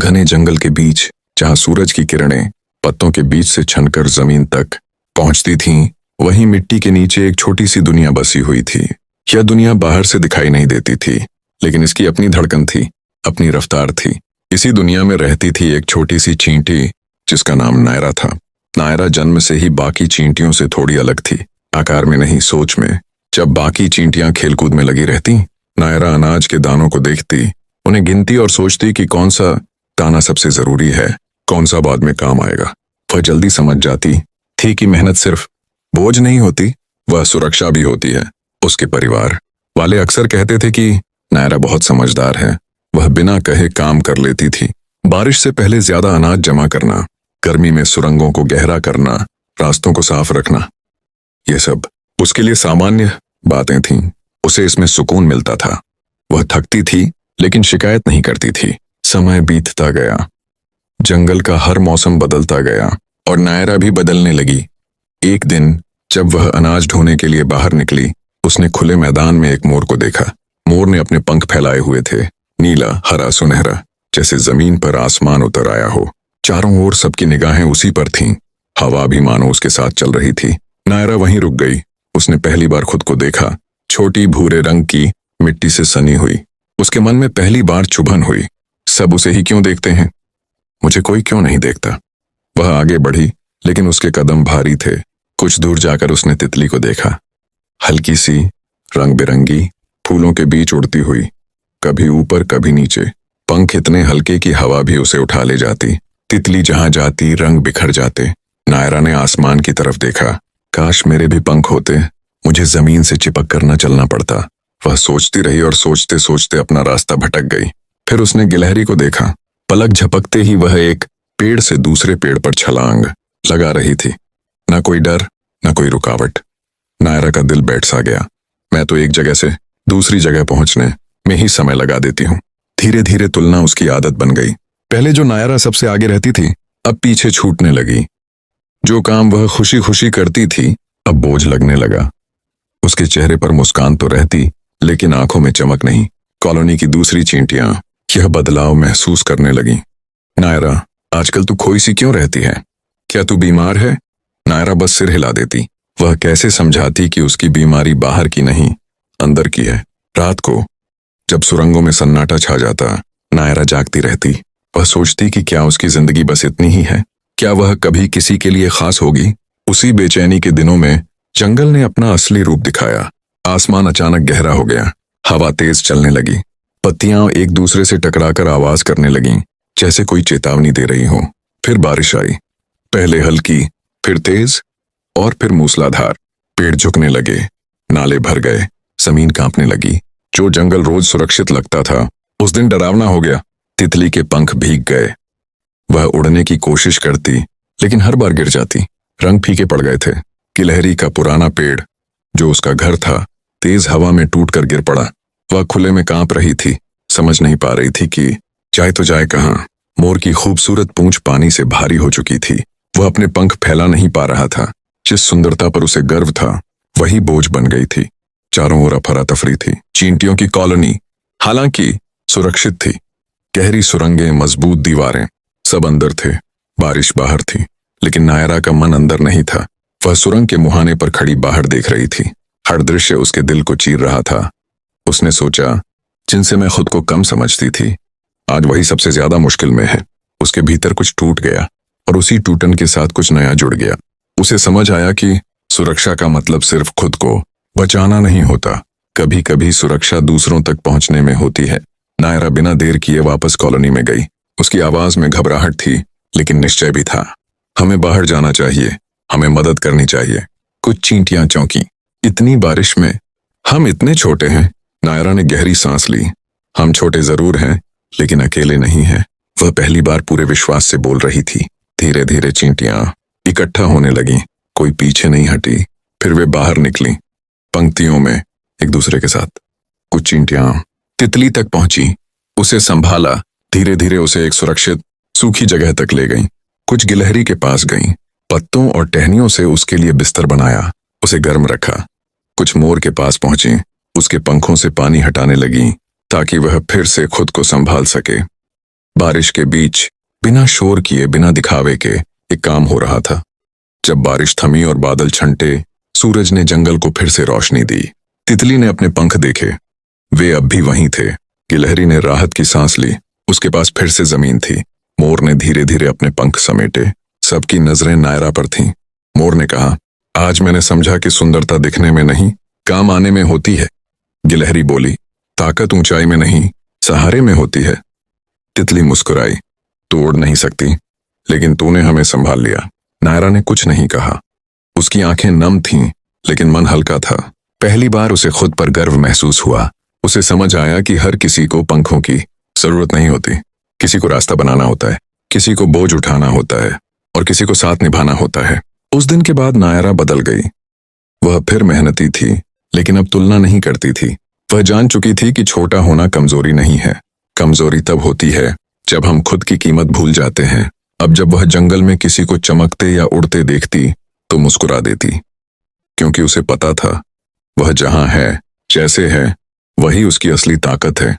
घने जंगल के बीच, जहां सूरज की किरणें पत्तों के बीच से छनकर जमीन तक पहुंचती थीं, वहीं मिट्टी के नीचे एक छोटी सी दुनिया बसी हुई थी। यह दुनिया बाहर से दिखाई नहीं देती थी, लेकिन इसकी अपनी धड़कन थी, अपनी रफ्तार थी। इसी दुनिया में रहती थी एक छोटी सी चींटी, जिसका नाम नायरा था। नायरा जन्म से ही बाकी चींटियों से थोड़ी अलग थी, आकार में नहीं, सोच में। जब बाकी चींटियां खेलकूद में लगी रहती, नायरा अनाज के दानों को देखती, उन्हें गिनती और सोचती कि कौन सा दाना सबसे जरूरी है, कौन सा बाद में काम आएगा। वह जल्दी समझ जाती थी कि मेहनत सिर्फ बोझ नहीं होती, वह सुरक्षा भी होती है। उसके परिवार वाले अक्सर कहते थे कि नायरा बहुत समझदार है, वह बिना कहे काम कर लेती थी। बारिश से पहले ज्यादा अनाज जमा करना, गर्मी में सुरंगों को गहरा करना, रास्तों को साफ रखना, ये सब उसके लिए सामान्य बातें थीं। उसे इसमें सुकून मिलता था। वह थकती थी, लेकिन शिकायत नहीं करती थी। समय बीतता गया, जंगल का हर मौसम बदलता गया और नायरा भी बदलने लगी। एक दिन जब वह अनाज ढोने के लिए बाहर निकली, उसने खुले मैदान में एक मोर को देखा। मोर ने अपने पंख फैलाए हुए थे, नीला, हरा, सुनहरा, जैसे जमीन पर आसमान उतर आया हो। चारों ओर सबकी निगाहें उसी पर थीं। हवा भी मानो उसके साथ चल रही थी। नायरा वहीं रुक गई। उसने पहली बार खुद को देखा, छोटी भूरे रंग की, मिट्टी से सनी हुई। उसके मन में पहली बार चुभन हुई, सब उसे ही क्यों देखते हैं, मुझे कोई क्यों नहीं देखता। वह आगे बढ़ी, लेकिन उसके कदम भारी थे। कुछ दूर जाकर उसने तितली को देखा, हल्की सी, रंग बिरंगी, फूलों के बीच उड़ती हुई, कभी ऊपर कभी नीचे, पंख इतने हल्के कि हवा भी उसे उठा ले जाती। तितली जहां जाती रंग बिखर जाते। नायरा ने आसमान की तरफ देखा, काश मेरे भी पंख होते, मुझे जमीन से चिपक कर न चलना पड़ता। वह सोचती रही और सोचते सोचते अपना रास्ता भटक गई। फिर उसने गिलहरी को देखा। पलक झपकते ही वह एक पेड़ से दूसरे पेड़ पर छलांग लगा रही थी। न कोई डर, न कोई रुकावट। नायरा का दिल बैठ सा गया। मैं तो एक जगह से दूसरी जगह पहुंचने में ही समय लगा देती हूँ। धीरे धीरे तुलना उसकी आदत बन गई। पहले जो नायरा सबसे आगे रहती थी, अब पीछे छूटने लगी। जो काम वह खुशी खुशी करती थी, अब बोझ लगने लगा। उसके चेहरे पर मुस्कान तो रहती, लेकिन आंखों में चमक नहीं। कॉलोनी की दूसरी चींटियां यह बदलाव महसूस करने लगी। नायरा, आजकल तू खोई सी क्यों रहती है? क्या तू बीमार है? नायरा बस सिर हिला देती। वह कैसे समझाती कि उसकी बीमारी बाहर की नहीं, अंदर की है। रात को जब सुरंगों में सन्नाटा छा जाता, नायरा जागती रहती। वह सोचती कि क्या उसकी जिंदगी बस इतनी ही है? क्या वह कभी किसी के लिए खास होगी? उसी बेचैनी के दिनों में जंगल ने अपना असली रूप दिखाया। आसमान अचानक गहरा हो गया, हवा तेज चलने लगी, पत्तियां एक दूसरे से टकराकर आवाज करने लगीं, जैसे कोई चेतावनी दे रही हो। फिर बारिश आई, पहले हल्की, फिर तेज और फिर मूसलाधार। पेड़ झुकने लगे, नाले भर गए, जमीन कांपने लगी। जो जंगल रोज सुरक्षित लगता था, उस दिन डरावना हो गया। तितली के पंख भीग गए। वह उड़ने की कोशिश करती, लेकिन हर बार गिर जाती। रंग फीके पड़ गए थे। गिलहरी का पुराना पेड़, जो उसका घर था, तेज हवा में टूटकर गिर पड़ा। वह खुले में कांप रही थी, समझ नहीं पा रही थी कि जाए तो जाए कहां। मोर की खूबसूरत पूंछ पानी से भारी हो चुकी थी। वह अपने पंख फैला नहीं पा रहा था। जिस सुंदरता पर उसे गर्व था, वही बोझ बन गई थी। चारों ओर अफरा-तफरी थी। चींटियों की कॉलोनी हालांकि सुरक्षित थी। गहरी सुरंगें, मजबूत दीवारें, सब अंदर थे। बारिश बाहर थी, लेकिन नायरा का मन अंदर नहीं था। वह सुरंग के मुहाने पर खड़ी बाहर देख रही थी। हर दृश्य उसके दिल को चीर रहा था। उसने सोचा, जिनसे मैं खुद को कम समझती थी, आज वही सबसे ज्यादा मुश्किल में है। उसके भीतर कुछ टूट गया और उसी टूटन के साथ कुछ नया जुड़ गया। उसे समझ आया कि सुरक्षा का मतलब सिर्फ खुद को बचाना नहीं होता, कभी कभी सुरक्षा दूसरों तक पहुंचने में होती है। नायरा बिना देर किए वापस कॉलोनी में गई। उसकी आवाज में घबराहट थी, लेकिन निश्चय भी था। हमें बाहर जाना चाहिए, हमें मदद करनी चाहिए। कुछ चींटियां चौंकी, इतनी बारिश में हम इतने छोटे हैं। नायरा ने गहरी सांस ली। हम छोटे जरूर हैं, लेकिन अकेले नहीं हैं। वह पहली बार पूरे विश्वास से बोल रही थी। धीरे धीरे चींटियां इकट्ठा होने लगी, कोई पीछे नहीं हटी। फिर वे बाहर निकली, पंक्तियों में, एक दूसरे के साथ। कुछ चींटियां तितली तक पहुंची, उसे संभाला। धीरे धीरे उसे एक सुरक्षित सूखी जगह तक ले गईं। कुछ गिलहरी के पास गईं, पत्तों और टहनियों से उसके लिए बिस्तर बनाया, उसे गर्म रखा। कुछ मोर के पास पहुंची, उसके पंखों से पानी हटाने लगी ताकि वह फिर से खुद को संभाल सके। बारिश के बीच बिना शोर किए, बिना दिखावे के एक काम हो रहा था। जब बारिश थमी और बादल छंटे, सूरज ने जंगल को फिर से रोशनी दी। तितली ने अपने पंख देखे, वे अब भी वहीं थे। गिलहरी ने राहत की सांस ली, उसके पास फिर से जमीन थी। मोर ने धीरे धीरे अपने पंख समेटे, सबकी नजरें नायरा पर थीं। मोर ने कहा, आज मैंने समझा कि सुंदरता दिखने में नहीं, काम आने में होती है। गिलहरी बोली, ताकत ऊंचाई में नहीं, सहारे में होती है। तितली मुस्कुराई, तू उड़ नहीं सकती, लेकिन तूने हमें संभाल लिया। नायरा ने कुछ नहीं कहा। उसकी आंखें नम थीं, लेकिन मन हल्का था। पहली बार उसे खुद पर गर्व महसूस हुआ। उसे समझ आया कि हर किसी को पंखों की जरूरत नहीं होती। किसी को रास्ता बनाना होता है, किसी को बोझ उठाना होता है, और किसी को साथ निभाना होता है। उस दिन के बाद नायरा बदल गई। वह फिर मेहनती थी, लेकिन अब तुलना नहीं करती थी। वह जान चुकी थी कि छोटा होना कमजोरी नहीं है। कमजोरी तब होती है जब हम खुद की कीमत भूल जाते हैं। अब जब वह जंगल में किसी को चमकते या उड़ते देखती तो मुस्कुरा देती, क्योंकि उसे पता था वह जहां है, जैसे है, वही उसकी असली ताकत है।